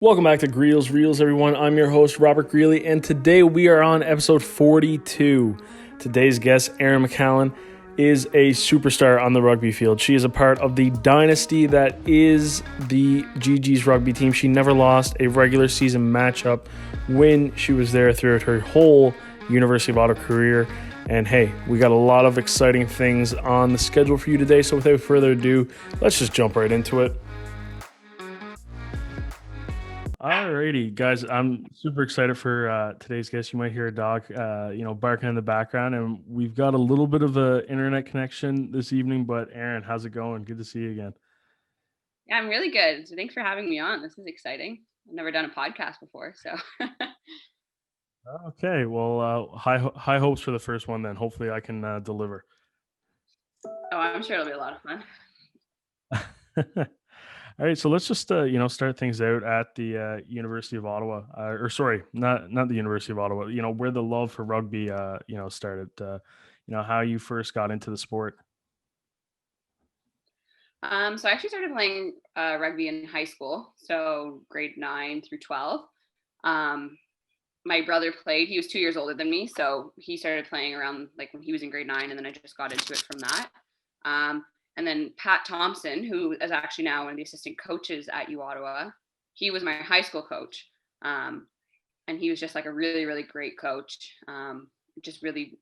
Welcome back to Greels, Reels, everyone. I'm your host, Robert Greeley, and today we are on episode 42. Today's guest, Erin McCallan, is a superstar on the rugby field. She is a part of the Dynasty that is the GG's rugby team. She never lost a regular season matchup when she was there throughout her whole University of Ottawa career. And hey, we got a lot of exciting things on the schedule for you today. So without further ado, let's just jump right into it. Alrighty, guys, I'm super excited for today's guest. You might hear a dog, barking in the background, and we've got a little bit of a internet connection this evening. But Erin, how's it going? Good to see you again. Yeah, I'm really good. So thanks for having me on. This is exciting. I've never done a podcast before, so Okay, well, high hopes for the first one. Then hopefully I can deliver. I'm sure it'll be a lot of fun. All right, so let's just start things out at the University of Ottawa, or sorry, not the University of Ottawa. You know where the love for rugby started. How you first got into the sport. So I actually started playing rugby in high school, so grade 9 through 12. Um, my brother played. He was 2 years older than me, so he started playing around like when he was in grade 9, and then I just got into it from that. Um, and then Pat Thompson, who is actually now one of the assistant coaches at U Ottawa, he was my high school coach. And he was just like a really, really great coach. Just really,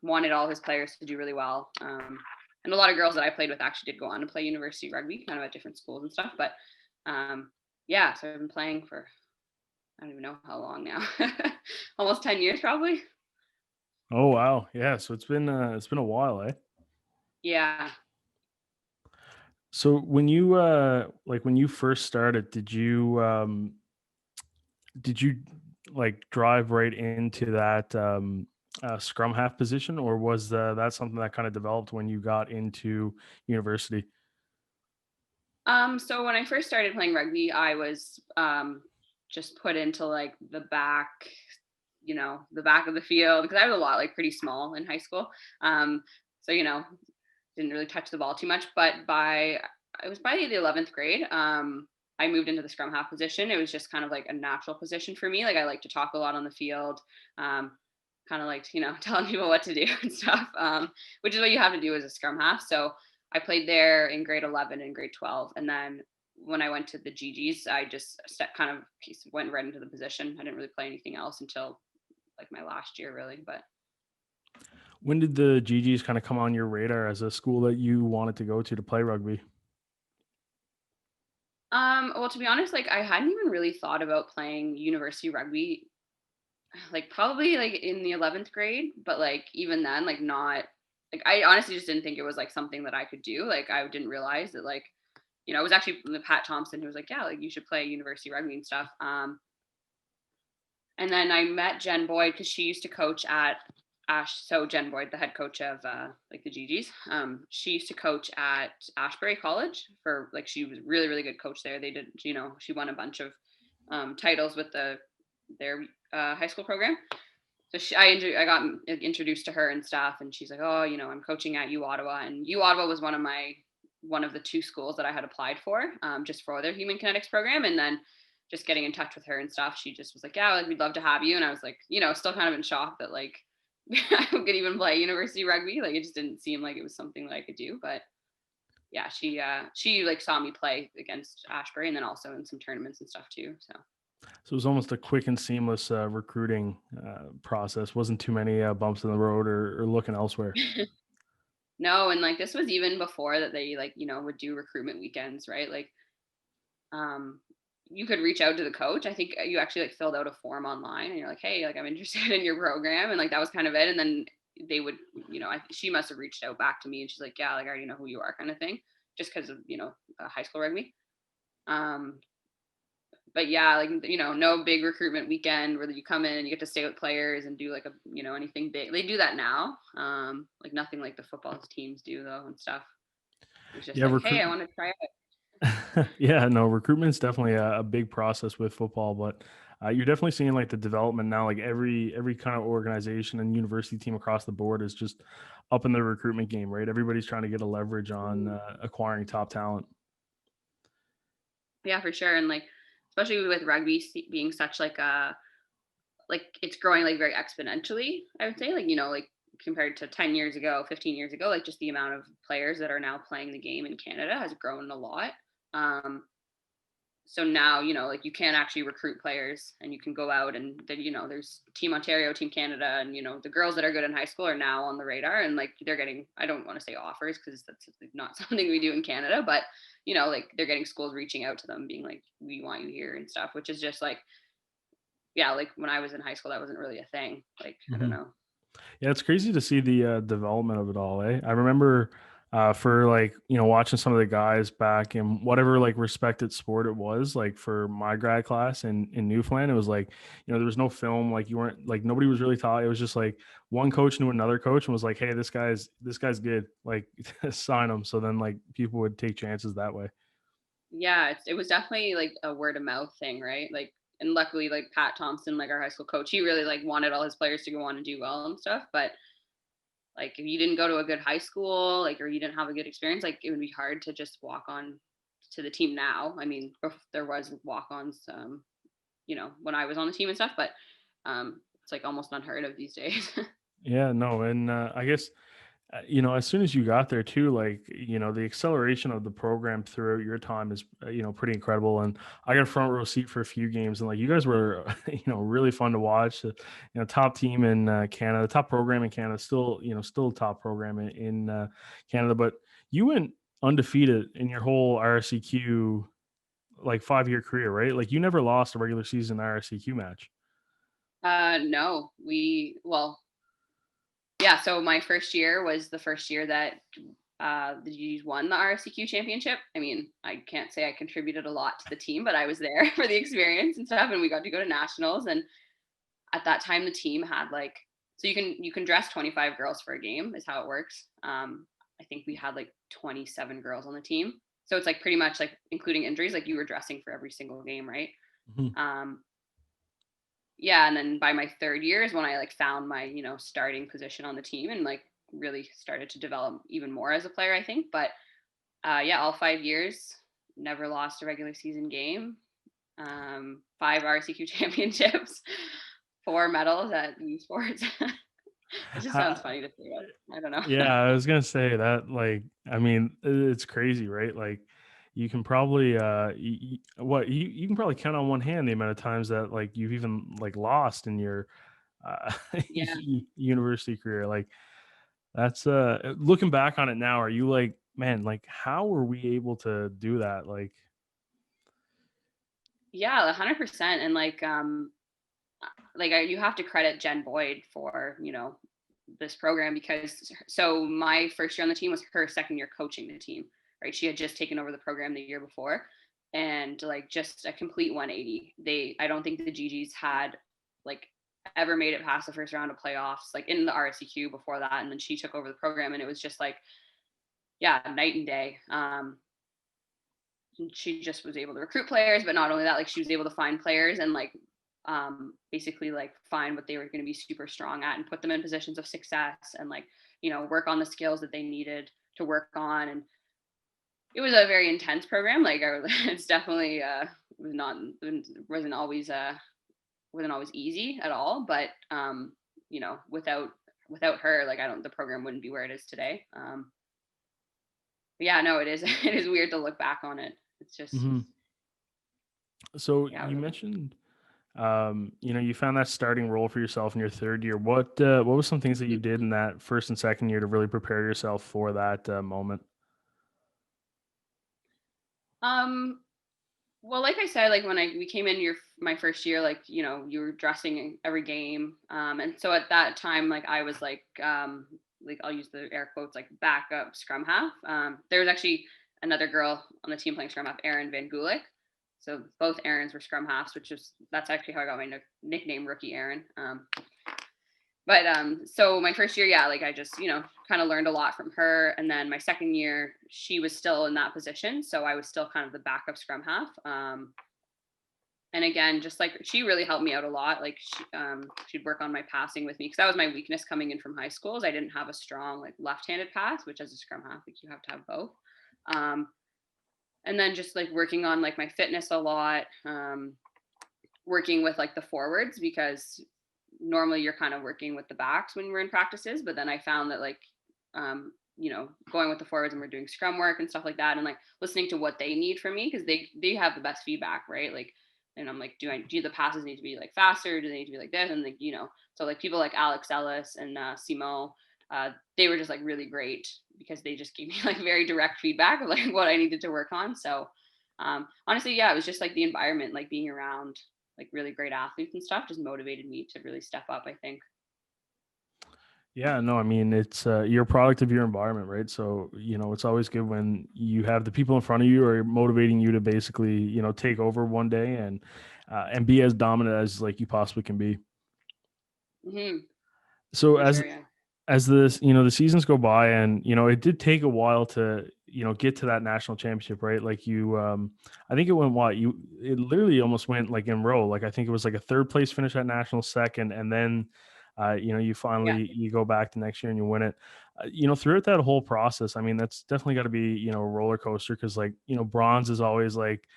wanted all his players to do really well. And a lot of girls that I played with actually did go on to play university rugby, kind of at different schools and stuff. But yeah, so I've been playing for I don't even know how long now, almost 10 years probably. Oh wow, yeah. So it's been a while, eh? Yeah. So when you first started, did you like drive right into that scrum half position, or was that something that kind of developed when you got into university? So when I first started playing rugby, I was just put into like the back of the field because I was a lot like pretty small in high school. So didn't really touch the ball too much. But it was by the 11th grade. I moved into the scrum half position. It was just kind of like a natural position for me. Like I like to talk a lot on the field. Kind of like telling people what to do and stuff, which is what you have to do as a scrum half. So I played there in grade 11 and grade 12, and then when I went to the GGs, I just kind of went right into the position. I didn't really play anything else until like my last year, really. But When did the GGs kind of come on your radar as a school that you wanted to go to play rugby? well, to be honest, like I hadn't even really thought about playing university rugby, like probably like in the 11th grade, but like even then, like not like I honestly just didn't think it was like something that I could do. Like I didn't realize that like it was actually the Pat Thompson who was like, yeah, like you should play university rugby and stuff. And then I met Jen Boyd because she used to coach at So Jen Boyd, the head coach of like the GGs, she used to coach at Ashbury College for like she was really really good coach there. They did she won a bunch of titles with their high school program. So I got introduced to her and stuff, and she's like, oh, I'm coaching at U Ottawa, and U Ottawa was one of the two schools that I had applied for, just for their human kinetics program, and then just getting in touch with her and stuff, she just was like, yeah, like we'd love to have you, and I was like, still kind of in shock that like I could even play university rugby, like it just didn't seem like it was something that I could do, but yeah, she like saw me play against Ashbury and then also in some tournaments and stuff too, so. So it was almost a quick and seamless recruiting process. Wasn't too many bumps in the road or looking elsewhere. No, and like this was even before that they like would do recruitment weekends, right? Like um you could reach out to the coach. I think you actually like filled out a form online and you're like, hey, like I'm interested in your program, and like that was kind of it. And then they would, she must have reached out back to me and she's like, yeah, like I already know who you are, kind of thing, just because of high school rugby. um but yeah, like no big recruitment weekend where you come in and you get to stay with players and do like a anything big. They do that now, like nothing like the football teams do though and stuff. It's just Yeah, like, hey, I want to try out. yeah, no, recruitment's definitely a big process with football, but you're definitely seeing like the development now. Like every kind of organization and university team across the board is just up in the recruitment game, right? Everybody's trying to get a leverage on acquiring top talent. Yeah, for sure. And like especially with rugby being such like a, like it's growing like very exponentially, I would say, like, like compared to 10 years ago, 15 years ago, like just the amount of players that are now playing the game in Canada has grown a lot. Um, so now, like you can actually recruit players and you can go out and then, there's Team Ontario, Team Canada, and, the girls that are good in high school are now on the radar, and like they're getting, I don't want to say offers because that's not something we do in Canada, but, like they're getting schools reaching out to them being like, we want you here and stuff, which is just like, yeah, like when I was in high school, that wasn't really a thing. Like, I don't Mhm. know. Yeah, it's crazy to see the development of it all. Eh? I remember for like watching some of the guys back in whatever like respected sport it was. Like for my grad class in Newfoundland, it was like there was no film. Like you weren't like nobody was really taught. It was just like one coach knew another coach and was like, "Hey, this guy's good. Like sign him." So then like people would take chances that way. Yeah, it was definitely like a word of mouth thing, right? Like, and luckily, like Pat Thompson, like our high school coach, he really like wanted all his players to go on and do well and stuff. But like, if you didn't go to a good high school, like, or you didn't have a good experience, like, it would be hard to just walk on to the team now. I mean, there was walk-ons, when I was on the team and stuff, but it's like almost unheard of these days. Yeah, no, and I guess as soon as you got there too, like, the acceleration of the program throughout your time is, pretty incredible. And I got a front row seat for a few games and like you guys were, really fun to watch. Top team in Canada, top program in Canada, still top program in Canada. But you went undefeated in your whole RSCQ like 5-year career, right? Like you never lost a regular season RSCQ match. No, well, yeah, so my first year was the first year that the G's won the RSCQ championship. I mean, I can't say I contributed a lot to the team, but I was there for the experience and stuff, and we got to go to nationals. And at that time, the team had like, so you can dress 25 girls for a game is how it works. I think we had like 27 girls on the team, so it's like pretty much like including injuries, like you were dressing for every single game, right? Mhm. Um, yeah, and then by my third year is when I like found my starting position on the team and like really started to develop even more as a player, I think. But yeah, all 5 years, never lost a regular season game. 5 RCQ championships, 4 medals at U Sports. It just sounds funny to say about. I don't know. Yeah, I was gonna say that. Like, I mean, it's crazy, right? Like, you can probably, you can probably count on one hand the amount of times that like you've even like lost in your uh, Yeah. university career. Like, that's looking back on it now. Are you like, man, like, how were we able to do that? Yeah, 100%. And like you have to credit Jen Boyd for this program, because so my first year on the team was her second year coaching the team, right? She had just taken over the program the year before, and like just a complete 180. I don't think the GGs had like ever made it past the first round of playoffs, like in the RSEQ before that, and then she took over the program, and it was just like, yeah, night and day. She just was able to recruit players, but not only that, like she was able to find players and like basically like find what they were going to be super strong at and put them in positions of success, and like work on the skills that they needed to work on. And it was a very intense program. Like it's definitely was not wasn't always wasn't always easy at all, but without her, like I don't the program wouldn't be where it is today. But yeah, no, it is it is weird to look back on it. It's just, Mhm. So yeah, you mentioned, you found that starting role for yourself in your third year. What was some things that you did in that first and second year to really prepare yourself for that moment? um well, like I said, like when we came in my first year, like you were dressing in every game, and so at that time, like I was like I'll use the air quotes, like backup scrum half. There was actually another girl on the team playing scrum half, Erin Van Gulik. So both Erins were scrum halves, that's actually how I got my nickname, Rookie Erin. But so my first year, yeah, like I just kind of learned a lot from her. And then my second year, she was still in that position, so I was still kind of the backup scrum half. And again, just like she really helped me out a lot. Like she'd work on my passing with me, because that was my weakness coming in from high schools. I didn't have a strong like left-handed pass, which as a scrum half, like you have to have both. um and then just like working on like my fitness a lot, working with like the forwards, because normally you're kind of working with the backs when we're in practices, but then I found that like, going with the forwards and we're doing scrum work and stuff like that, and like listening to what they need from me, because they have the best feedback, right? Like, and I'm like, do the passes need to be like faster? Do they need to be like this? And like, so like people like Alex Ellis and Simo, they were just like really great, because they just gave me like very direct feedback of like what I needed to work on. So honestly, yeah, it was just like the environment, like being around like really great athletes and stuff, just motivated me to really step up, I think. Yeah, no, I mean, it's you're a product of your environment, right? So, it's always good when you have the people in front of you are motivating you to basically, take over one day and be as dominant as like you possibly can be. Hmm. So For as sure, yeah. as the seasons go by, and it did take a while to get to that national championship, right? Like I think it went what you it literally almost went like in row. Like I think it was like a third place finish at national second, and then you Yeah. finally you go back the next year and you win it. Throughout that whole process, I mean, that's definitely got to be a roller coaster, because like bronze is always like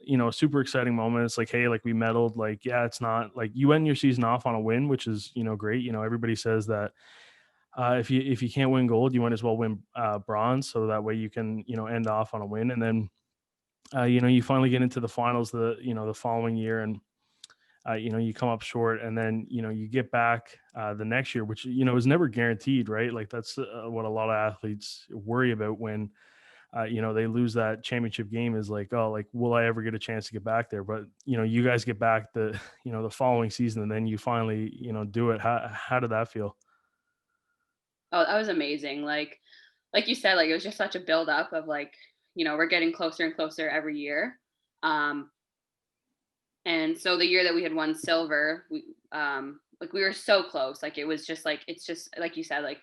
a super exciting moment. It's like, hey, like we medaled. Like, yeah, it's not like you end your season off on a win, which is great. Everybody says that if you can't win gold, you might as well win bronze, so that way you can end off on a win. And then you finally get into the finals the following year, and you come up short, and then you get back the next year, which is never guaranteed, right? Like that's what a lot of athletes worry about when they lose that championship game, is like, oh, like will I ever get a chance to get back there? But you guys get back the the following season, and then you finally do it. How did that feel? Oh, that was amazing. Like you said, like it was just such a build up of like, we're getting closer and closer every year. Um, and so the year that we had won silver, like we were so close. Like it was just like, it's just like you said, like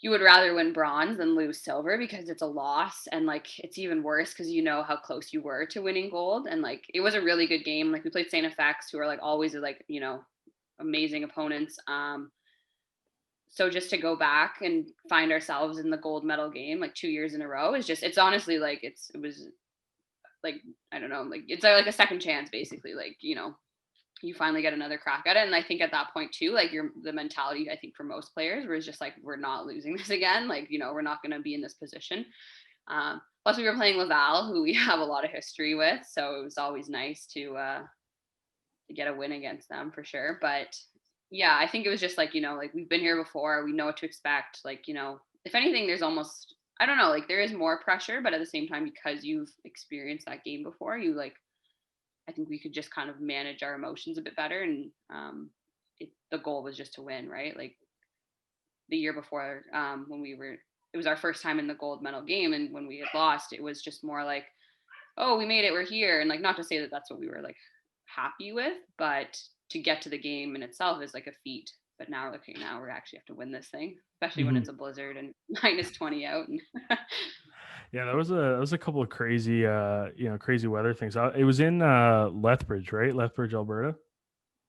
you would rather win bronze than lose silver, because it's a loss, and like it's even worse because you know how close you were to winning gold. And like it was a really good game. Like we played Saint FX, who are like always like, amazing opponents. So just to go back and find ourselves in the gold medal game like 2 years in a row is just, it's honestly like it was like, I don't know, like it's like a second chance basically. Like, you finally get another crack at it. And I think at that point too, like the mentality, I think for most players was just like, we're not losing this again. Like, we're not going to be in this position. Plus we were playing Laval, who we have a lot of history with. So it was always nice to get a win against them for sure. But yeah, I think it was just like, like we've been here before, we know what to expect. Like, if anything, there's almost, I don't know, like there is more pressure, but at the same time, because you've experienced that game before, you like, I think we could just kind of manage our emotions a bit better. And the goal was just to win, right? Like the year before, when it was our first time in the gold medal game. And when we had lost, it was just more like, oh, we made it, we're here. And like, not to say that that's what we were like happy with, but to get to the game in itself is like a feat. But now, okay, now we actually have to win this thing, especially when Mhm. it's a blizzard and -20 out. And Yeah, there was a couple of crazy crazy weather things. It was in Lethbridge, right? Lethbridge, Alberta.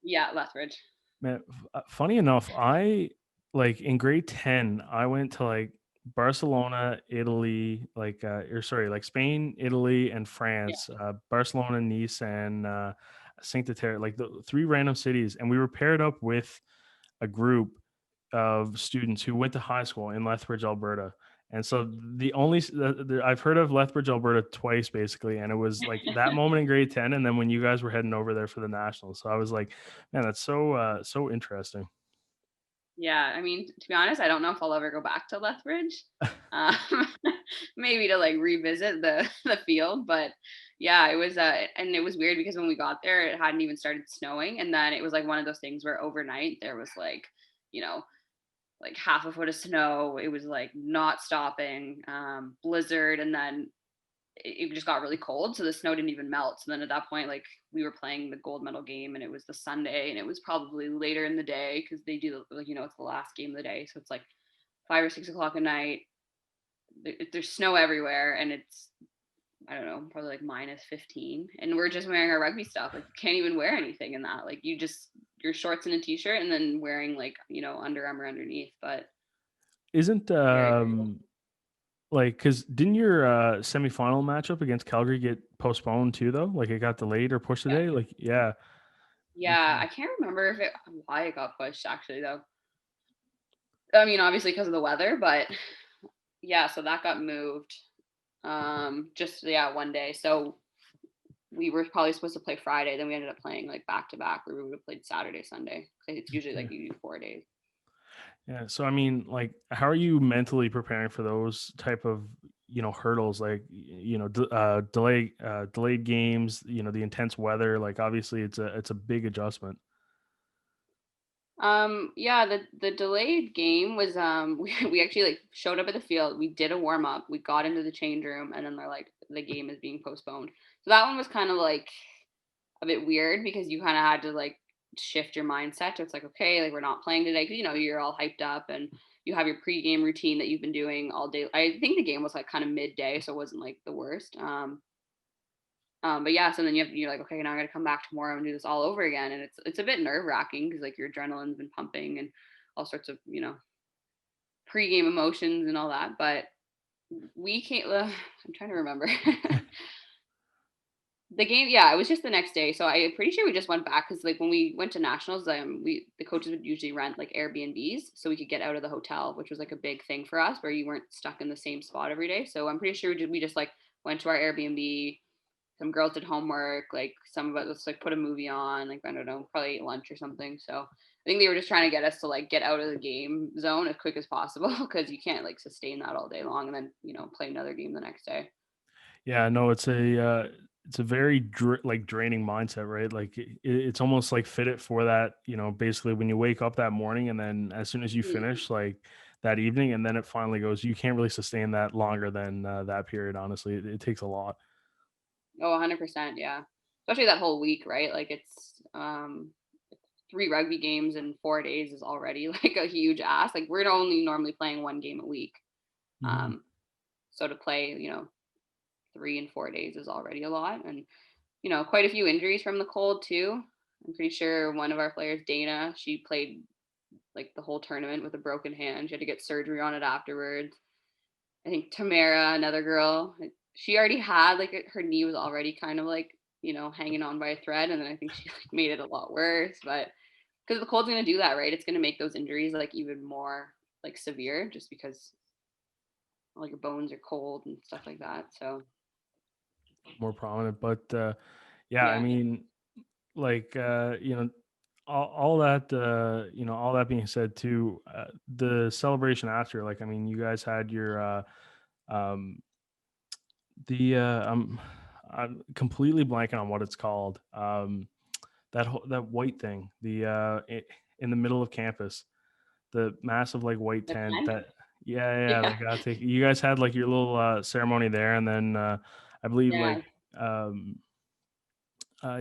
yeah, Lethbridge. Man, funny enough, I like in grade 10, I went to like Barcelona, Italy, like or sorry, like Spain, Italy, and Yeah. France. Barcelona, Nice, and Saint Terre, like the three random cities, and we were paired up with a group of students who went to high school in Lethbridge, Alberta. And so I've heard of Lethbridge, Alberta twice basically, and it was like that moment in grade 10, and then when you guys were heading over there for the nationals. So I was like, man, that's so interesting. Yeah, I mean, to be honest, I don't know if I'll ever go back to Lethbridge. Um, maybe to like revisit the field, but yeah, it was and it was weird because when we got there, it hadn't even started snowing, and then it was like one of those things where overnight there was like, you know, like half a foot of snow. It was like not stopping, blizzard, and then it just got really cold, so the snow didn't even melt. So then at that point, like we were playing the gold medal game, and it was the Sunday, and it was probably later in the day because they do like, it's the last game of the day, so it's like 5 or 6 o'clock at night. There's snow everywhere, and it's, I don't know, probably like -15, and we're just wearing our rugby stuff. Like you can't even wear anything in that. Like you just your shorts and a t-shirt, and then wearing like, Under Armour underneath. But Isn't very very cool. Like, because didn't your semifinal matchup against Calgary get postponed too, though? Like, it got delayed or pushed Yeah. today? Like, yeah. Yeah, I can't remember why it got pushed actually though. I mean, obviously because of the weather, but yeah, so that got moved. Just yeah, one day. So we were probably supposed to play Friday, then we ended up playing like back to back where we would have played Saturday, Sunday. It's usually Yeah. like you do 4 days. Yeah. So, I mean, like, how are you mentally preparing for those type of, hurdles? Like, delayed games, the intense weather. Like, obviously, it's a big adjustment. Yeah, the delayed game was we actually like showed up at the field. We did a warm up. We got into the change room, and then they're like the game is being postponed. So that one was kind of like a bit weird because you kind of had to like shift your mindset to it's like okay, like we're not playing today because you're all hyped up and you have your pregame routine that you've been doing all day. I think the game was like kind of midday, so it wasn't like the worst. But yeah, so then you're like, okay, now I got to come back tomorrow and do this all over again, and it's a bit nerve wracking because like your adrenaline's been pumping and all sorts of pregame emotions and all that. But we can't. I'm trying to remember the game. Yeah, it was just the next day, so I'm pretty sure we just went back because like when we went to nationals, the coaches would usually rent like Airbnbs so we could get out of the hotel, which was like a big thing for us where you weren't stuck in the same spot every day. So I'm pretty sure we just like went to our Airbnb. Some girls did homework, like some of us like put a movie on, like I don't know, probably ate lunch or something. So I think they were just trying to get us to like get out of the game zone as quick as possible because you can't like sustain that all day long and then play another game the next day. Yeah, no, it's a very like draining mindset, right? Like it's almost like fit it for that, basically when you wake up that morning and then as soon as you Mhm. finish like that evening and then it finally goes, you can't really sustain that longer than that period. Honestly, it takes a lot. Oh, 100%, yeah. Especially that whole week, right? Like it's 3 rugby games in 4 days is already like a huge ask. Like we're only normally playing one game a week. Mhm. Um, so to play, 3 and 4 days is already a lot. And quite a few injuries from the cold too. I'm pretty sure one of our players, Dana, she played like the whole tournament with a broken hand. She had to get surgery on it afterwards. I think Tamara, another girl, she already had like her knee was already kind of like hanging on by a thread, and then I think she like made it a lot worse. But because the cold's gonna do that, right? It's gonna make those injuries like even more like severe, just because all your bones are cold and stuff like that. So More prominent, but yeah, I yeah, mean, like all that all that being said too, the celebration after, like, I mean, you guys had your um the I'm completely blanking on what it's called. That white thing, in the middle of campus, the massive like white the tent tent. that yeah, Yeah, that got take you guys had like your little ceremony there, and then I believe yeah. like um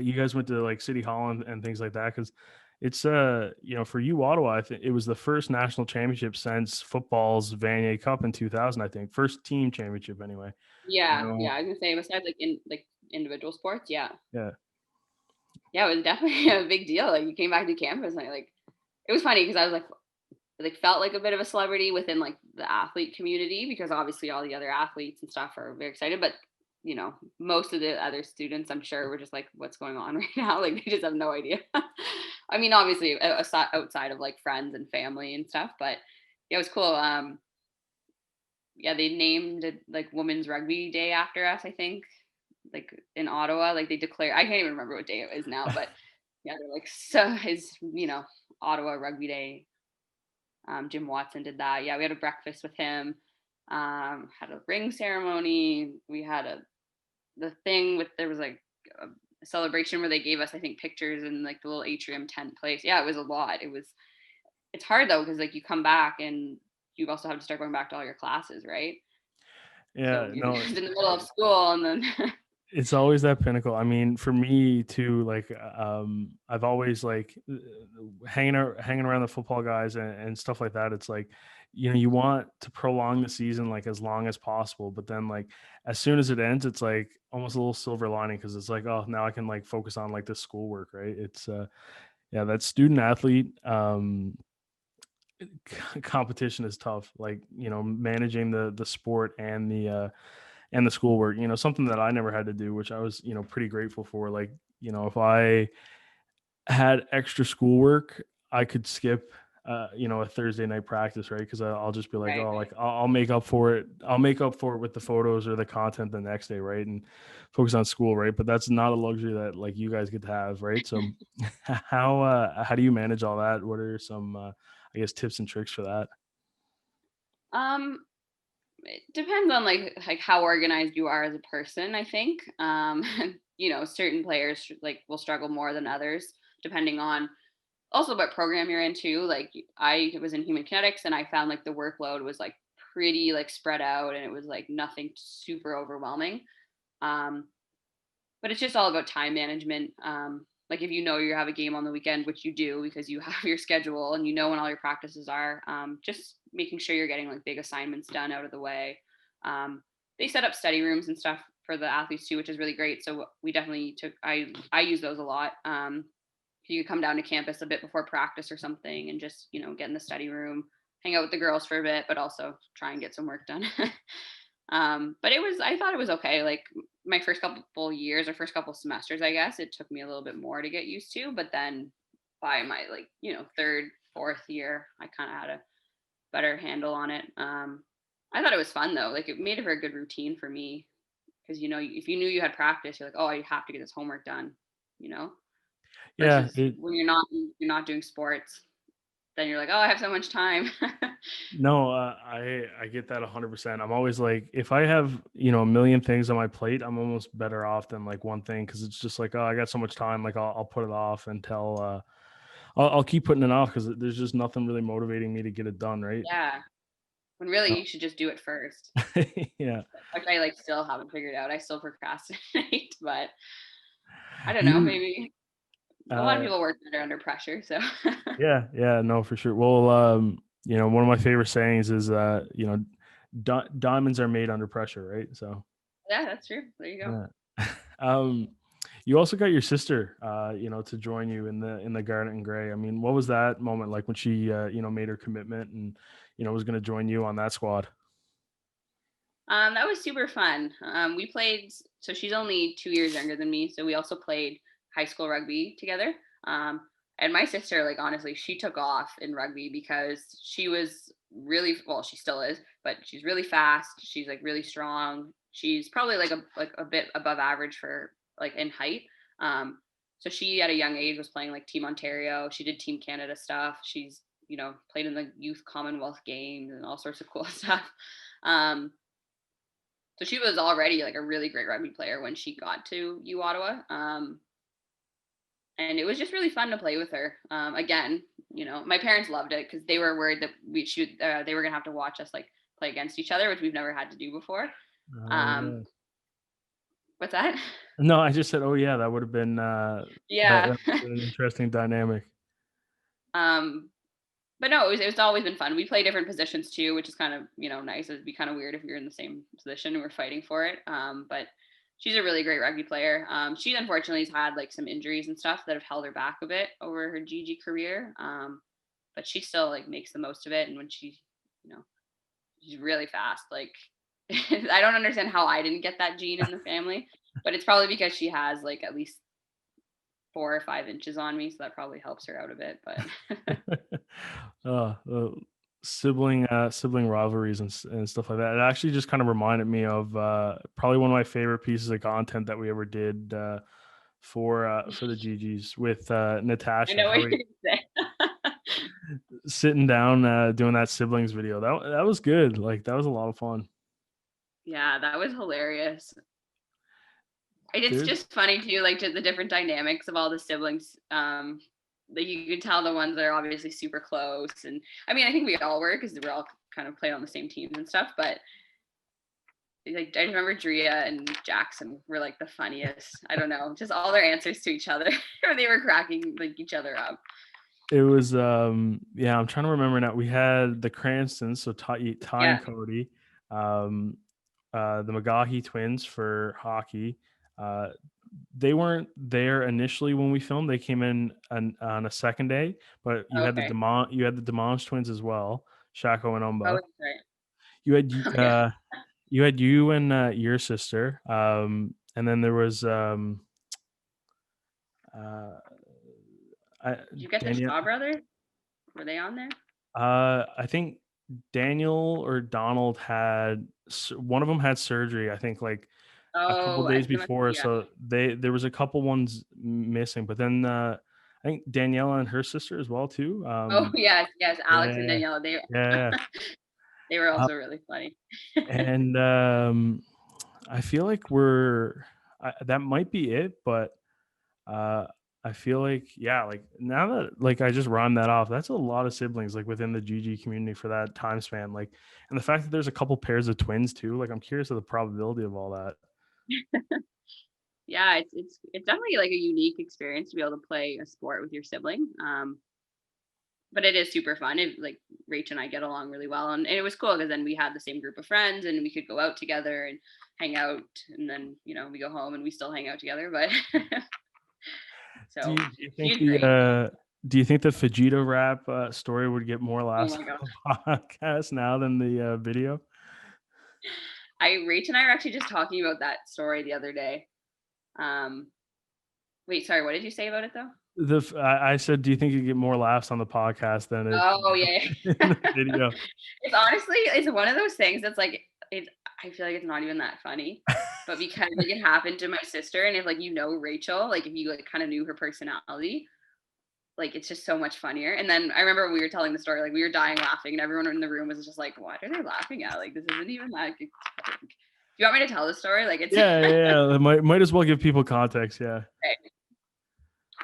you guys went to like City Hall and things like that because it's for you Ottawa, I think it was the first national championship since football's Vanier Cup in 2000, I think, first team championship anyway. you Yeah, know yeah. I was gonna say besides like in like individual sports, yeah, yeah. yeah. It was definitely a big deal. Like you came back to campus, and it was funny because I was like felt like a bit of a celebrity within like the athlete community because obviously all the other athletes and stuff are very excited, but most of the other students I'm sure were just like, what's going on right now? Like they just have no idea. I mean, obviously outside of like friends and family and stuff, but yeah, it was cool. Yeah, they named it like Women's Rugby Day after us, I think, like in Ottawa. Like they declare, I can't even remember what day it is now, but yeah, they're like, so is, Ottawa Rugby Day. Jim Watson did that. Yeah, we had a breakfast with him. Had a ring ceremony. We had the thing with there was like a celebration where they gave us I think pictures in like the little atrium tent place. Yeah, it was a lot. It's hard though because like you come back and you also have to start going back to all your classes, right? Yeah, So you're no, just in the middle of school and then it's always that pinnacle. I mean, for me too, like I've always like hanging around the football guys and stuff like that. It's like, you want to prolong the season like as long as possible, but then like as soon as it ends, it's like almost a little silver lining because it's like, oh, now I can like focus on like the schoolwork, right? It's yeah, that student athlete competition is tough. Like, managing the sport and the schoolwork. Something that I never had to do, which I was pretty grateful for. Like, if I had extra schoolwork, I could skip, a Thursday night practice, right? Because I'll just be like, Right, oh, right. like I'll make up for it. I'll make up for it with the photos or the content the next day, right? And focus on school, right? But that's not a luxury that like you guys get to have, right? So, how do you manage all that? What are some, I guess, tips and tricks for that? Um, it depends on like how organized you are as a person, I think. Certain players like will struggle more than others depending on also what program you're into. Like I was in human kinetics and I found like the workload was like pretty like spread out and it was like nothing super overwhelming. Um, but it's just all about time management. Like if you have a game on the weekend, which you do because you have your schedule and you know when all your practices are, just making sure you're getting like big assignments done out of the way. Um, they set up study rooms and stuff for the athletes too, which is really great. So we definitely took I use those a lot. You could come down to campus a bit before practice or something and just get in the study room, hang out with the girls for a bit, but also try and get some work done. But I thought it was okay. Like my first couple years or first couple semesters, I guess it took me a little bit more to get used to, but then by my like third fourth year I kind of had a better handle on it. I thought it was fun though. Like it made it for a good routine for me because if you knew you had practice, you're like, oh, I have to get this homework done, you know Yeah, versus when you're not doing sports, then you're like, oh, I have so much time. no, I get that 100%. I'm always like, if I have a million things on my plate, I'm almost better off than like one thing because it's just like, oh, I got so much time, like I'll put it off until I'll keep putting it off because there's just nothing really motivating me to get it done, right? Yeah, when really Uh, you should just do it first, yeah, which I like still haven't figured out. I still procrastinate, but I don't know, you, maybe a lot of uh, people work better under pressure. So yeah, no, for sure. Well, one of my favorite sayings is, diamonds are made under pressure, right? So. yeah, that's true. There you go. Yeah. Um, you also got your sister, to join you in the Garnet and Gray. I mean, what was that moment like when she, made her commitment and, was going to join you on that squad? That was super fun. We played. So she's only 2 years younger than me, so we also played high school rugby together. And my sister, like honestly, she took off in rugby because she was really well. She still is, but she's really fast. She's like really strong. She's probably like a bit above average for like in height. Um, so she at a young age was playing like Team Ontario. She did Team Canada stuff. She's played in the youth Commonwealth games and all sorts of cool stuff. Um, so she was already like a really great rugby player when she got to U Ottawa. And it was just really fun to play with her. Again, my parents loved it because they were worried that they were gonna have to watch us like play against each other, which we've never had to do before. Oh Um, yeah. what's that? No, I just said, oh yeah, that would have been that Yeah. that would have been an interesting dynamic. um, but no, it's always been fun. We play different positions too, which is kind of nice. It'd be kind of weird if you're in the same position and we're fighting for it. But she's a really great rugby player. She unfortunately has had like some injuries and stuff that have held her back a bit over her GG career. But she still like makes the most of it, and when you know, she's really fast. Like I don't understand how I didn't get that gene in the family, but it's probably because she has like at least 4 or 5 inches on me, so that probably helps her out a bit. But Sibling rivalries and stuff like that. It actually just kind of reminded me of probably one of my favorite pieces of content that we ever did for the GGs with I Natasha. know How what we you're gonna say. sitting down doing that siblings video. That was good. Like that was a lot of fun. Yeah, that was hilarious. And it's There's just funny too, like just the different dynamics of all the siblings. Like you can tell the ones that are obviously super close, and I mean, I think we all were because we're all kind of played on the same teams and stuff. But like, I remember Drea and Jackson were like the funniest. I don't know, just all their answers to each other, they were cracking like each other up. It was yeah, I'm trying to remember now. We had the Cranstons, so Ty and Yeah, Cody, the McGahee twins for hockey, uh, they weren't there initially when we filmed. They came in on a second day, but Okay. You had the Demonge twins as well, Shako and Oh, Umba. that's right. You had Oh, yeah. you had you and your sister, and then there was uh, Did you get the Danielle. Shaw brothers? Were they on there? I think Daniel or Donald had one of them had surgery. I think like a couple Oh, I days think it must before, yeah. so there was a couple ones missing, but then I think Daniela and her sister as well too. Oh, yes, yes, Alex and Yeah, Daniela, they yeah, they were uh, also really funny. and I feel like that might be it, but uh, I feel like yeah, like now that like I just rhymed that off, that's a lot of siblings like within the GG community for that time span. Like, and the fact that there's a couple pairs of twins too. Like, I'm curious of the probability of all that. Yeah, it's definitely, like, a unique experience to be able to play a sport with your sibling, but it is super fun. Like, Rach and I get along really well, and it was cool because then we had the same group of friends, and we could go out together and hang out, and then, we go home and we still hang out together, but so Do you think she's great. do you think the Vegeta rap story would get more Oh laughs my god. on the podcast now than the video? Rach and I were actually just talking about that story the other day. Um, Wait, sorry, what did you say about it though? I said, do you think you get more laughs on the podcast than it Oh yeah. in the video? It's honestly, it's one of those things that's like it's I feel like it's not even that funny. But because like it happened to my sister and if like Rachel, like if you like kind of knew her personality, like it's just so much funnier. And then I remember we were telling the story, like we were dying laughing and everyone in the room was just like, what are they laughing at? Like this isn't even like do you want me to tell the story? Like it's Yeah, yeah, yeah. Might as well give people context. Yeah.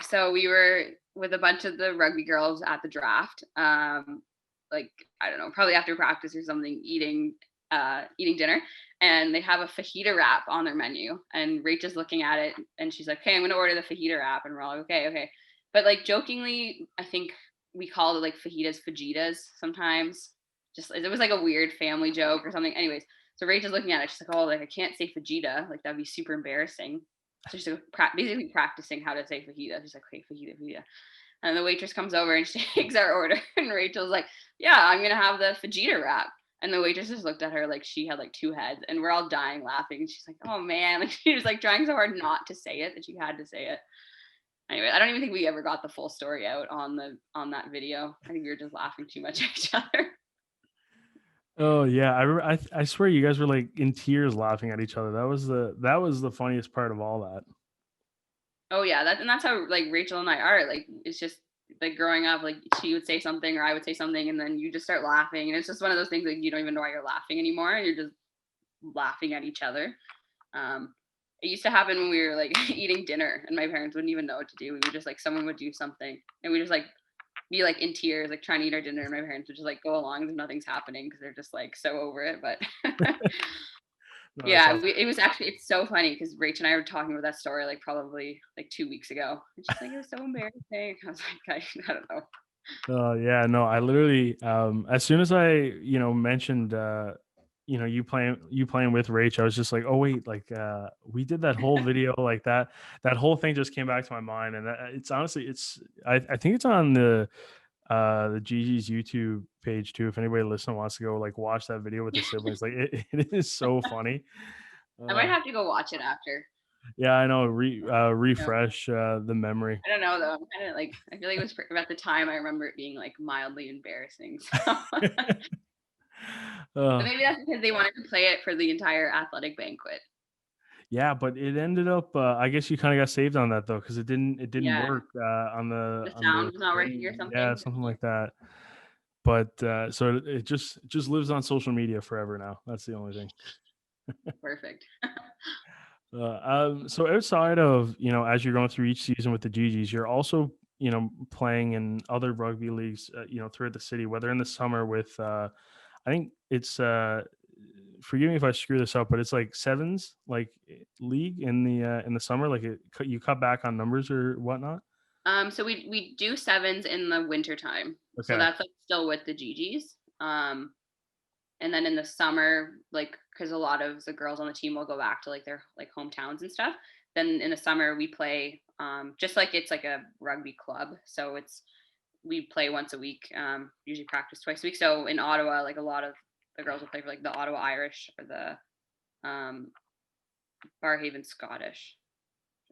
so we were with a bunch of the rugby girls at the draft. Like I don't know, probably after practice or something, eating dinner, and they have a fajita wrap on their menu. And Rachel's looking at it, and she's like, "Okay, I'm gonna order the fajita wrap," and we're all like, "Okay, okay." But like jokingly, I think we called it like fajitas sometimes. Just it was like a weird family joke or something. Anyways, so Rachel's looking at it, she's like, "Oh, like I can't say fajita, like that'd be super embarrassing." So she's like, basically practicing how to say fajita. She's like, okay, fajita. And the waitress comes over and she takes our order. And Rachel's like, yeah, I'm going to have the fajita wrap. And the waitress just looked at her like she had like two heads. And we're all dying laughing. And she's like, oh man. Like she was like trying so hard not to say it that she had to say it. Anyway, I don't even think we ever got the full story out on that video. I think we were just laughing too much at each other. Oh yeah, I swear you guys were like in tears laughing at each other. That was the funniest part of all that. Oh yeah, that's how like Rachel and I are. Like it's just like growing up, like she would say something or I would say something, and then you just start laughing, and it's just one of those things like you don't even know why you're laughing anymore. You're just laughing at each other. It used to happen when we were like eating dinner, and my parents wouldn't even know what to do. We would just like someone would do something, and we just like be like in tears, like trying to eat our dinner, and my parents would just like go along as if nothing's happening because they're just like so over it. But No, that's yeah, awesome. it was actually it's so funny because Rach and I were talking about that story like probably like 2 weeks ago, and she's like, "It was so embarrassing." I was like, I don't know. Yeah, no, I literally as soon as I, mentioned you playing with Rach, I was just like, "Oh wait, like we did that whole video like that whole thing just came back to my mind." And it's honestly I think it's on the GG's YouTube page too if anybody listening wants to go like watch that video with the siblings. Like it is so funny. I might Uh have to go watch it after. yeah, I know, You know, refresh the memory. I don't know though. I'm kind of like I feel like it was at the time. I remember it being like mildly embarrassing. So, but uh maybe that's because they wanted to play it for the entire athletic banquet. Yeah, but it ended up. I guess you kind of got saved on that though, because it didn't Yeah, work the on the sound was not working or thing. Yeah, something. something like that. But so it just lives on social media forever now. That's the only thing. Perfect. So outside of as you're going through each season with the GGs, you're also playing in other rugby leagues throughout the city, whether in the summer with I think it's forgive me if I screw this up, but it's like sevens like league in the summer. Like you cut back on numbers or whatnot. So we do sevens in the winter time. So Okay. that's like still with the GGs. And then in the summer, like because a lot of the girls on the team will go back to like their like hometowns and stuff. then in the summer we play just like it's like a rugby club. So we play once a week, usually practice twice a week. So in Ottawa, like a lot of the girls will play for like the Ottawa Irish or the Barhaven Scottish.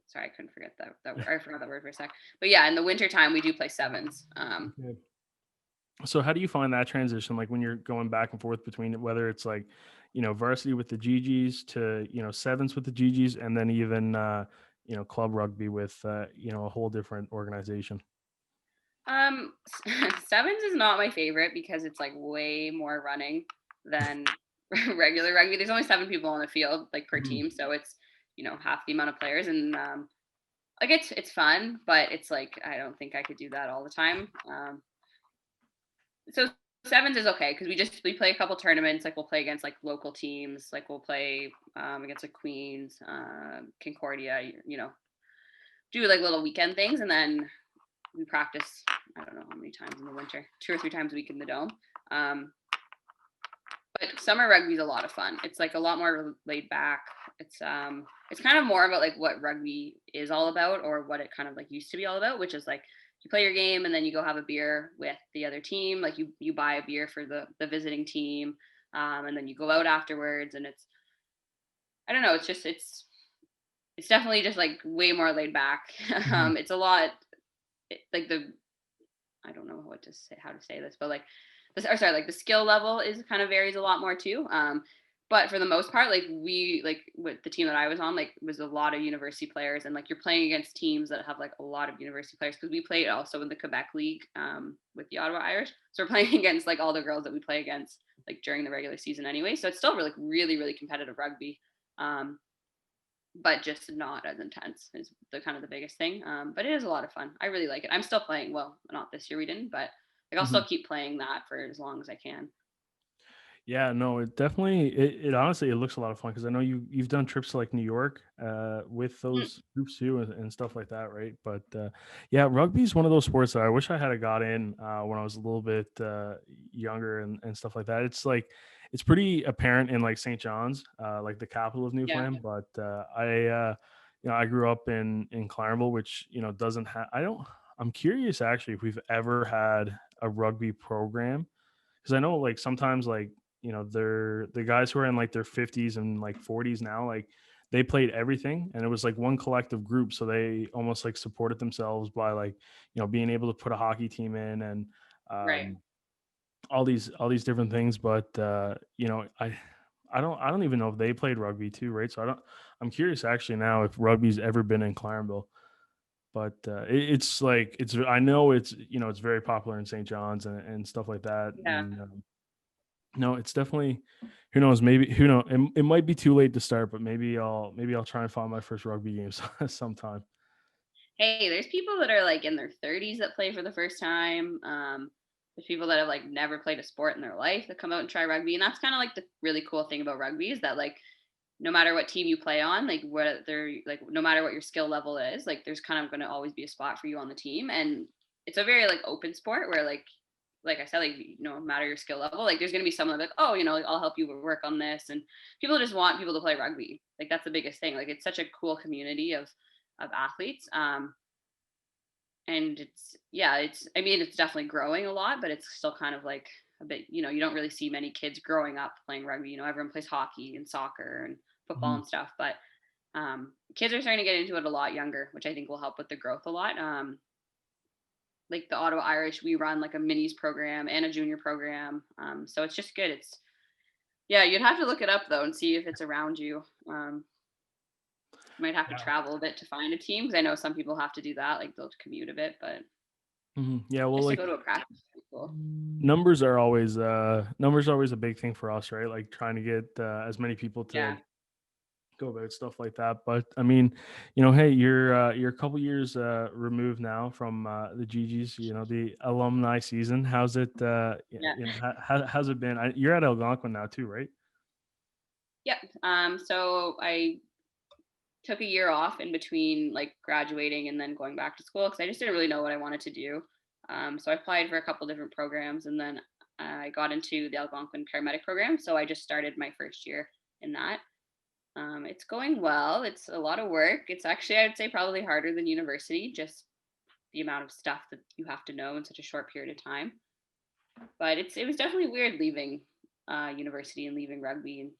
Sorry, I couldn't forget that I forgot that word for a sec. But yeah, in the wintertime we do play sevens. Okay. So how do you find that transition, like when you're going back and forth between it, whether it's like, varsity with the GGs to, sevens with the GGs, and then even, club rugby with, a whole different organization? Um, sevens is not my favorite because it's like way more running than regular rugby. There's only 7 people on the field, like per Mhm. team, so it's half the amount of players, and like it's fun, but it's like I don't think I could do that all the time. So sevens is okay because we play a couple tournaments. Like we'll play against like local teams. Like we'll play against like Queens, Concordia. Do like little weekend things, and then we practice. I don't know how many times in the winter, 2 or 3 times a week in the dome. Um, but summer rugby is a lot of fun. It's like a lot more laid back. It's kind of more about like what rugby is all about, or what it kind of like used to be all about, which is like you play your game and then you go have a beer with the other team. Like you buy a beer for the visiting team, and then you go out afterwards. And it's I don't know. It's definitely just like way more laid back. Mhm. It's a lot like the I don't know how to say this, but like like the skill level is kind of varies a lot more too. But for the most part, like we like with the team that I was on, like was a lot of university players, and like you're playing against teams that have like a lot of university players because we played also in the Quebec League with the Ottawa Irish, so we're playing against like all the girls that we play against like during the regular season anyway. So it's still really competitive rugby. Um, but just not as intense is the kind of the biggest thing. But it is a lot of fun. I really like it. I'm still playing. Well, not this year we didn't, but like I'll Mhm. still keep playing that for as long as I can. Yeah, no, it definitely it honestly it looks a lot of fun because I know you've done trips to like New York with Mm, those groups too and stuff like that, right? But yeah, rugby is one of those sports that I wish I had got in when I was a little bit younger and stuff like that. It's like it's pretty apparent in like St. John's, like the capital of yeah, Newfoundland. But I grew up in Claremont, which doesn't have. I'm curious actually if we've ever had a rugby program because I know like sometimes like they're the guys who are in like their 50s and like 40s now, like they played everything and it was like one collective group, so they almost like supported themselves by like being able to put a hockey team in and right. um all these different things. But I don't even know if they played rugby too, right? So I'm curious actually now if rugby's ever been in Clarenville. But it's like I know it's very popular in St. John's and stuff like that. Yeah. And no, it's definitely who knows, maybe who know it might be too late to start, but maybe I'll try and find my first rugby game sometime. Hey, there's people that are like in their 30s that play for the first time. There's people that have like never played a sport in their life that come out and try rugby, and that's kind of like the really cool thing about rugby is that like no matter what team you play on, like whether like no matter what your skill level is, like there's kind of going to always be a spot for you on the team. And it's a very like open sport where like I said, like no matter your skill level, like there's going to be someone like, oh, like, I'll help you work on this. And people just want people to play rugby. Like that's the biggest thing. Like it's such a cool community of athletes. And it's yeah, I mean it's definitely growing a lot, but it's still kind of like a bit, you don't really see many kids growing up playing rugby. Everyone plays hockey and soccer and football Mhm. and stuff, but kids are starting to get into it a lot younger, which I think will help with the growth a lot. Like the Ottawa Irish, we run like a minis program and a junior program. So it's just good. Yeah, you'd have to look it up though and see if it's around you. You might have to Yeah. travel a bit to find a team because I know some people have to do that, like they'll commute a bit, but Yeah, well, just to like go to a practice is pretty cool. numbers are always a big thing for us, right? Like trying to get as many people to Yeah. go about stuff like that. But I mean, hey, you're a couple years removed now from the GGs, the alumni season. How's it Yeah. how's it been? You're at Algonquin now too, right? Yep. So I took a year off in between like graduating and then going back to school because I just didn't really know what I wanted to do. So I applied for a couple different programs and then I got into the Algonquin paramedic program. So I just started my first year in that. It's going well. It's a lot of work. It's actually, I'd say, probably harder than university, just the amount of stuff that you have to know in such a short period of time. But it was definitely weird leaving university and leaving rugby, and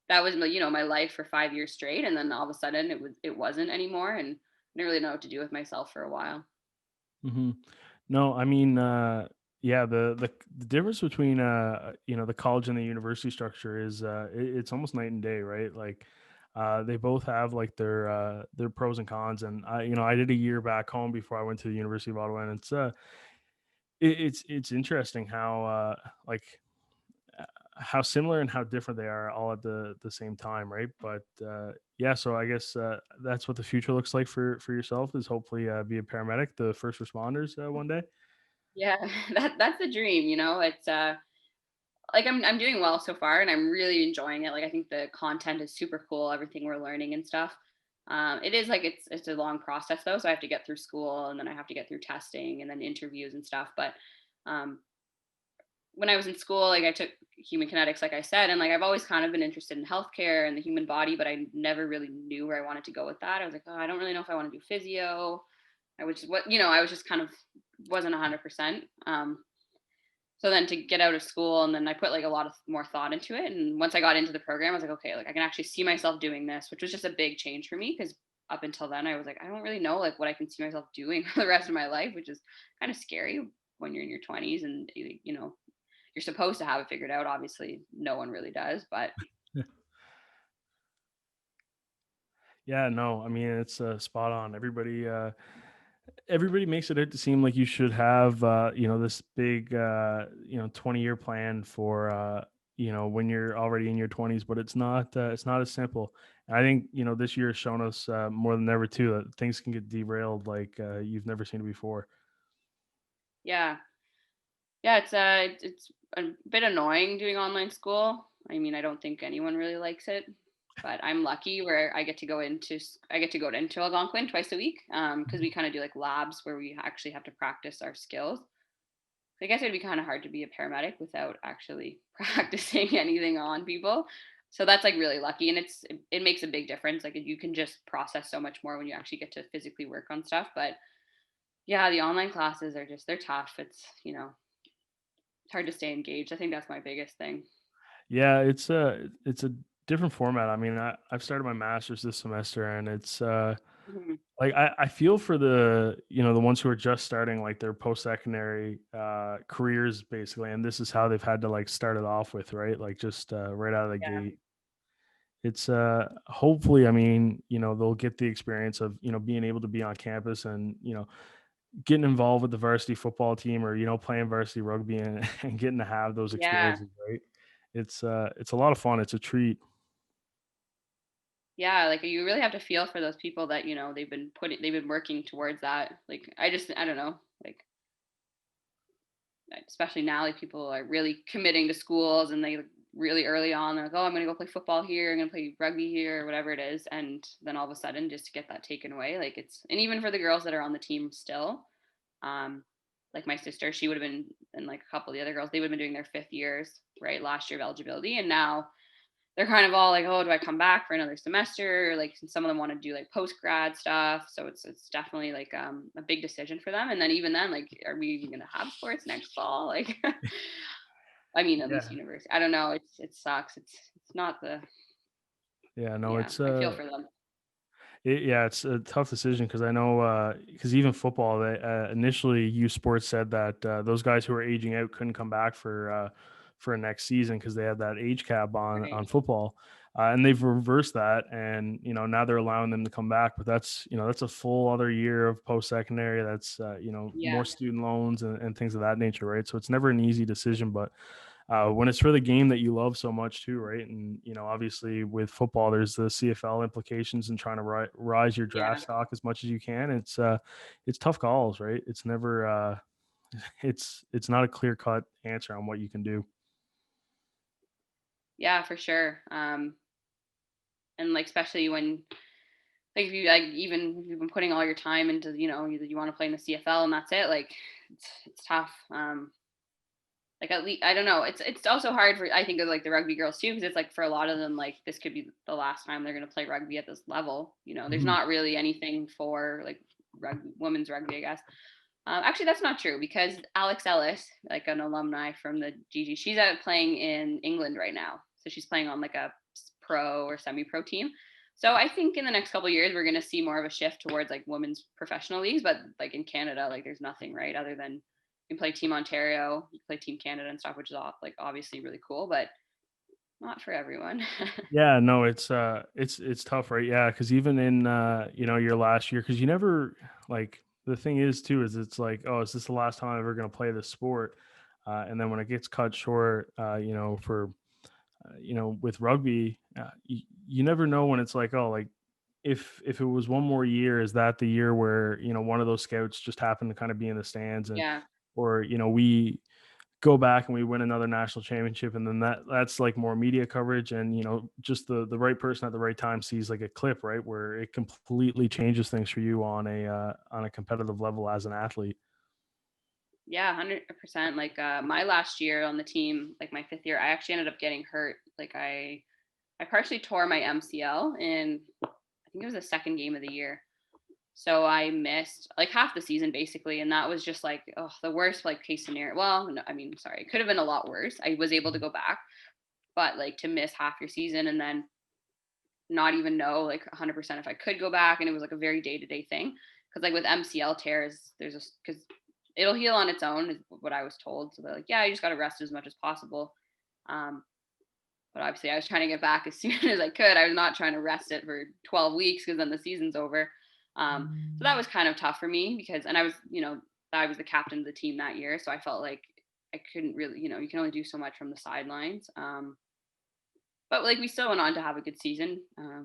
that was my life for 5 years straight, and then all of a sudden it wasn't anymore, and I didn't really know what to do with myself for a while. Hmm. No, I mean, yeah, the difference between the college and the university structure is it's almost night and day, right? Like, they both have like their pros and cons, and I did a year back home before I went to the University of Ottawa, and it's interesting how like how similar and how different they are all at the same time, right? But yeah, so I guess that's what the future looks like for yourself, is hopefully be a paramedic, the first responders one day. Yeah, that's the dream. It's like I'm doing well so far, and I'm really enjoying it. Like I think the content is super cool, everything we're learning and stuff. It is like it's a long process though, so I have to get through school, and then I have to get through testing and then interviews and stuff. But um, when I was in school, like I took human kinetics, like I said, and like I've always kind of been interested in healthcare and the human body, but I never really knew where I wanted to go with that. I was like, oh, I don't really know if I want to do physio. I was just kind of wasn't 100%. So then to get out of school, and then I put like a lot of more thought into it. And once I got into the program, I was like, okay, like I can actually see myself doing this, which was just a big change for me because up until then I was like, I don't really know like what I can see myself doing for the rest of my life, which is kind of scary when you're in your 20s and you're supposed to have it figured out. Obviously, no one really does, but Yeah, no, I mean it's spot on. Everybody makes it out to seem like you should have this big 20-year plan for when you're already in your 20s, but it's not as simple. And I think this year has shown us more than ever too that things can get derailed like you've never seen it before. yeah, yeah, it's a bit annoying doing online school. I mean, I don't think anyone really likes it, but I'm lucky where I get to go into Algonquin twice a week because we kind of do like labs where we actually have to practice our skills. I guess it'd be kind of hard to be a paramedic without actually practicing anything on people. So that's like really lucky, and it makes a big difference. Like you can just process so much more when you actually get to physically work on stuff. But yeah, the online classes are they're tough. It's hard to stay engaged. I think that's my biggest thing. Yeah, it's a different format. I mean, I've started my master's this semester, and it's Mhm. like I feel for the ones who are just starting like their post-secondary careers basically, and this is how they've had to like start it off with, right? Like just right out of the Yeah, gate. It's hopefully, I mean, they'll get the experience of, being able to be on campus and, getting involved with the varsity football team, or, playing varsity rugby, and, and getting to have those yeah, experiences, right? It's a lot of fun. It's a treat. yeah. Like you really have to feel for those people that they've been working towards that. Like I don't know. Like especially now, like people are really committing to schools, and they really early on they're like, oh, I'm gonna go play football here, I'm gonna play rugby here, or whatever it is, and then all of a sudden just to get that taken away, like and even for the girls that are on the team still, um, like my sister, she would have been, and like a couple of the other girls, they would have been doing their 5th years, right, last year of eligibility, and now they're kind of all like, oh, do I come back for another semester? Like some of them want to do like post grad stuff. So it's definitely like a big decision for them. And then even then, like, are we even gonna have sports next fall? Like I mean, at least Yeah. university. I don't know. It sucks. It's not Yeah. No, yeah, I feel for them. yeah, it's a tough decision because I know because even football, they initially U Sports said that those guys who are aging out couldn't come back for next season because they had that age cap on Right. football, and they've reversed that, and now they're allowing them to come back, but that's a full other year of post secondary. That's more Yeah. student loans and things of that nature, right? So it's never an easy decision, but when it's for the game that you love so much too, right? And obviously with football, there's the CFL implications and trying to rise your draft Yeah. stock as much as you can. It's tough calls, right? It's never it's not a clear cut answer on what you can do. Yeah, for sure. And like especially when like if you like even if you've been putting all your time into you want to play in the CFL and that's it, like it's tough. like at least, I don't know. It's also hard for, I think, of like the rugby girls too, because it's like for a lot of them, like this could be the last time they're going to play rugby at this level. There's Mhm. not really anything for like women's rugby, I guess. Actually, that's not true, because Alex Ellis, like an alumni from the GG, she's out playing in England right now. So she's playing on like a pro or semi-pro team. So I think in the next couple of years, we're going to see more of a shift towards like women's professional leagues. But like in Canada, like there's nothing, right, other than you can play Team Ontario, you play Team Canada and stuff, which is like obviously really cool, but not for everyone. Yeah, no, it's tough, right? Yeah, because even in your last year, because you never like the thing is too is it's like, oh, is this the last time I'm ever going to play this sport? And then when it gets cut short, for with rugby, you never know when it's like, oh, like if it was one more year, is that the year where one of those scouts just happened to kind of be in the stands and Yeah. or we go back and we win another national championship, and then that's like more media coverage, and just the right person at the right time sees like a clip, right, where it completely changes things for you on a competitive level as an athlete. Yeah, 100%. Like my last year on the team, like my fifth year, I actually ended up getting hurt. Like I partially tore my MCL in, I think it was the second game of the year. So I missed like half the season basically, and that was just like, oh, the worst like case scenario. Well, no, I mean, sorry, it could have been a lot worse. I was able to go back, but like to miss half your season and then not even know like 100% if I could go back, and it was like a very day-to-day thing, because like with MCL tears, there's a, because it'll heal on its own is what I was told. So they're like, yeah, you just got to rest as much as possible. Um, but obviously I was trying to get back as soon as I could. I was not trying to rest it for 12 weeks because then the season's over. So that was kind of tough for me, because, and I was, I was the captain of the team that year. So I felt like I couldn't really, you can only do so much from the sidelines. But like we still went on to have a good season,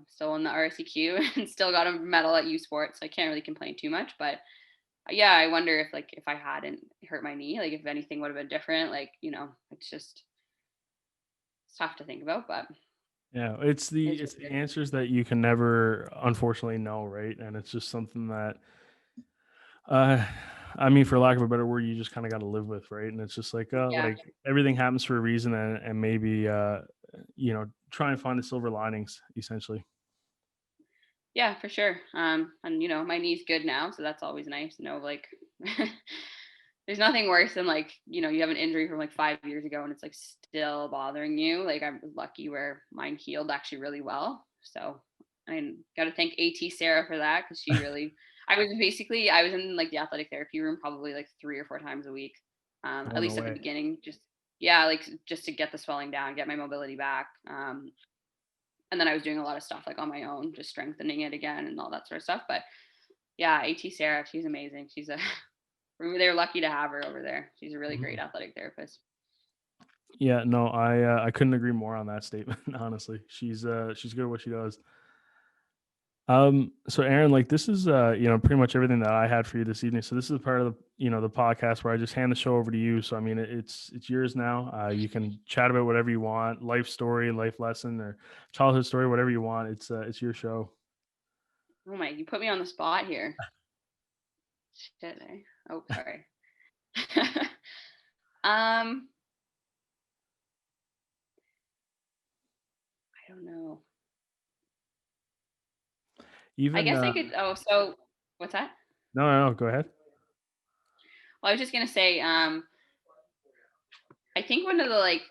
still in the RSEQ and still got a medal at U Sports. So I can't really complain too much. But yeah, I wonder if like if I hadn't hurt my knee, like if anything would have been different. Like it's tough to think about, but Yeah, it's the it's it's what the it is. answers that you can never unfortunately know, right? And it's just something that uh I mean, for lack of a better word, you just kind of got to live with, right? And it's just Yeah, like everything happens for a reason, and maybe try and find the silver linings essentially. yeah, for sure. And my knee's good now, so that's always nice. Like there's nothing worse than like you have an injury from like 5 years ago and it's like still bothering you. Like I'm lucky where mine healed actually really well. So I got to thank AT Sarah for that, because she really. I was in like the athletic therapy room probably like 3 or 4 times a week, Oh, at no least at the way. beginning. Just yeah, like just to get the swelling down, get my mobility back. And then I was doing a lot of stuff like on my own, just strengthening it again and all that sort of stuff. But yeah, AT Sarah, she's amazing. She's a they were lucky to have her over there. She's a really great Mhm. athletic therapist. Yeah, no, I couldn't agree more on that statement. Honestly, she's good at what she does. So Aaron, like this is pretty much everything that I had for you this evening. So this is part of the the podcast where I just hand the show over to you. So I mean, it's yours now. You can chat about whatever you want, life story, life lesson, or childhood story, whatever you want. It's your show. Oh my, you put me on the spot here. Shit. Oh, sorry. I don't know. I Even guess I could. Oh, so what's that? no, go ahead. Well, I was just gonna say. I think one of the like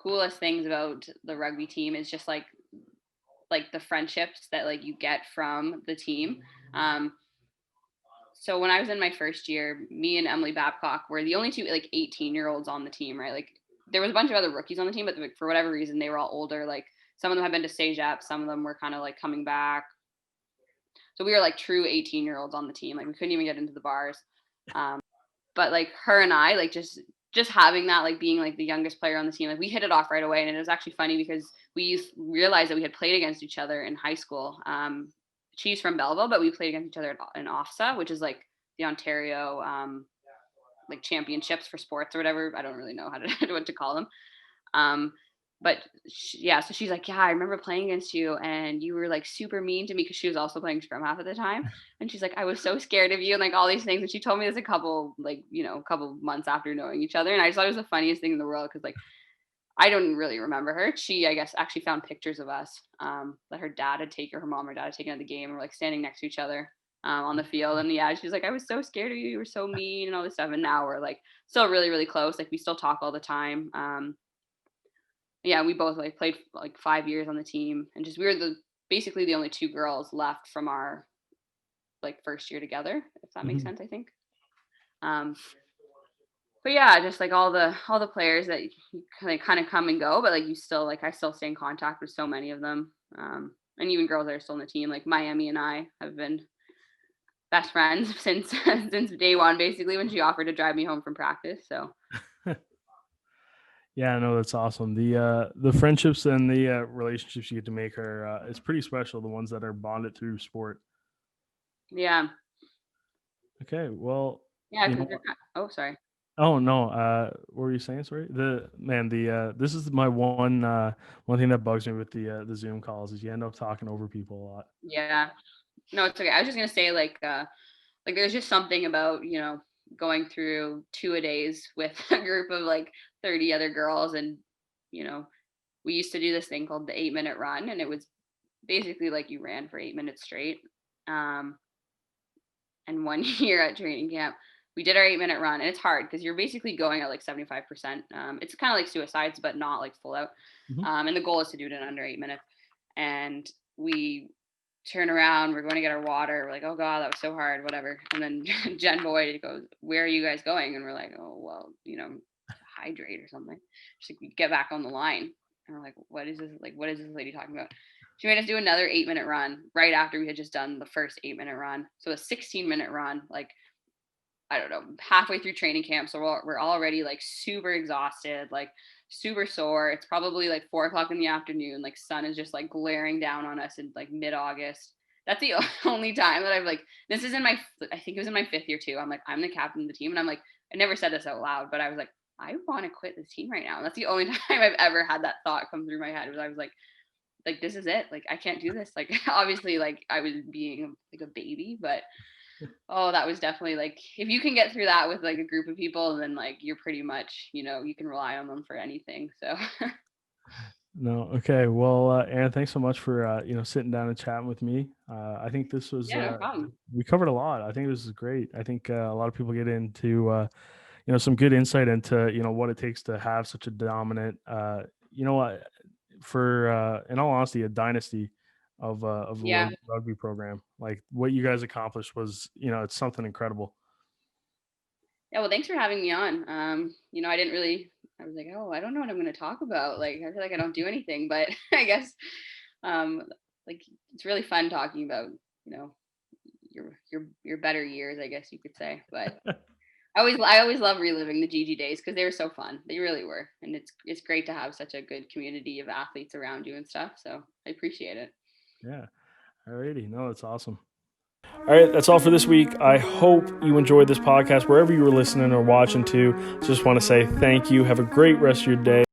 coolest things about the rugby team is just like the friendships that like you get from the team. Um, so when I was in my first year, me and Emily Babcock were the only two like 18-year-olds on the team, right? Like there was a bunch of other rookies on the team, but like, for whatever reason, they were all older. Like some of them had been to Sejap, some of them were kind of like coming back. So we were like true 18-year-olds on the team. Like we couldn't even get into the bars. But like her and I, like just having that, like being like the youngest player on the team, like we hit it off right away. And it was actually funny because we realized that we had played against each other in high school. She's from Belleville, but we played against each other in OFSA, which is like the Ontario like championships for sports or whatever. I don't really know how to what to call them. Um, but so she's like, yeah, I remember playing against you and you were like super mean to me, because she was also playing scrum half of the time. And she's like, I was so scared of you and like all these things. And she told me this a couple months after knowing each other. And I just thought it was the funniest thing in the world, because like I don't really remember her. She, I guess, actually found pictures of us that her dad had taken, her mom or dad had taken at the game, and we're like standing next to each other on the field. And yeah, she's like, I was so scared of you. You were so mean and all this stuff. And now we're like still really, really close. Like we still talk all the time. Yeah, we both like played like 5 years on the team, and just we were basically the only two girls left from our like first year together, if that makes sense, I think. But yeah, just like all the players that kind of come and go, but like you still, like I still stay in contact with so many of them, and even girls that are still on the team. Like Miami and I have been best friends since since day one, basically, when she offered to drive me home from practice. So Yeah, no, that's awesome. The friendships and the relationships you get to make are it's pretty special. The ones that are bonded through sport. yeah, Okay, well, yeah. you know. Because oh, sorry. Oh no, what were you saying? Sorry. This is my one thing that bugs me with the Zoom calls is you end up talking over people a lot. Yeah, no, it's okay. I was just gonna say like there's just something about going through 2-a-days with a group of like 30 other girls, and you know we used to do this thing called the 8-minute run, and it was basically like you ran for 8 minutes straight. um and one year at training camp we did our 8-minute run, and it's hard because you're basically going at like 75%. It's kind of like suicides but not like full out. Hmm. And the goal is to do it in under 8 minutes. And we turn around, we're going to get our water, we're like, oh god, that was so hard, whatever. And then Jen Boyd goes, where are you guys going? And we're like, oh well, hydrate or something. She's like, get back on the line. And we're like, what is this lady talking about? She made us do another 8-minute run right after we had just done the first 8-minute run. So a 16-minute run, like I don't know, halfway through training camp. So we're already like super exhausted, like super sore. It's probably like 4 o'clock in the afternoon. Like sun is just like glaring down on us in like mid-August. That's the only time that I've like, this is I think it was in my 5th year too. I'm like, I'm the captain of the team. And I'm like, I never said this out loud, but I was like, I want to quit this team right now. And that's the only time I've ever had that thought come through my head. Was I was like, this is it. Like, I can't do this. Like, obviously, like I was being like a baby, but oh, that was definitely like, if you can get through that with like a group of people, then like you're pretty much, you can rely on them for anything. So No, okay. Well, Aaron, thanks so much for sitting down and chatting with me. I think this was yeah, no problem. we covered a lot. I think this is great. I think a lot of people get into some good insight into what it takes to have such a dominant for in all honesty a dynasty of the Yeah. rugby program. Like what you guys accomplished was it's something incredible. Yeah. Well, thanks for having me on. I was like, oh, I don't know what I'm going to talk about. Like, I feel like I don't do anything, but I guess, um, like it's really fun talking about, you know, your better years, I guess you could say. But I always love reliving the GG days because they were so fun. They really were, and it's great to have such a good community of athletes around you and stuff. So I appreciate it. Yeah. Alrighty. No, it's awesome. All right, that's all for this week. I hope you enjoyed this podcast wherever you were listening or watching to. Just want to say thank you. Have a great rest of your day.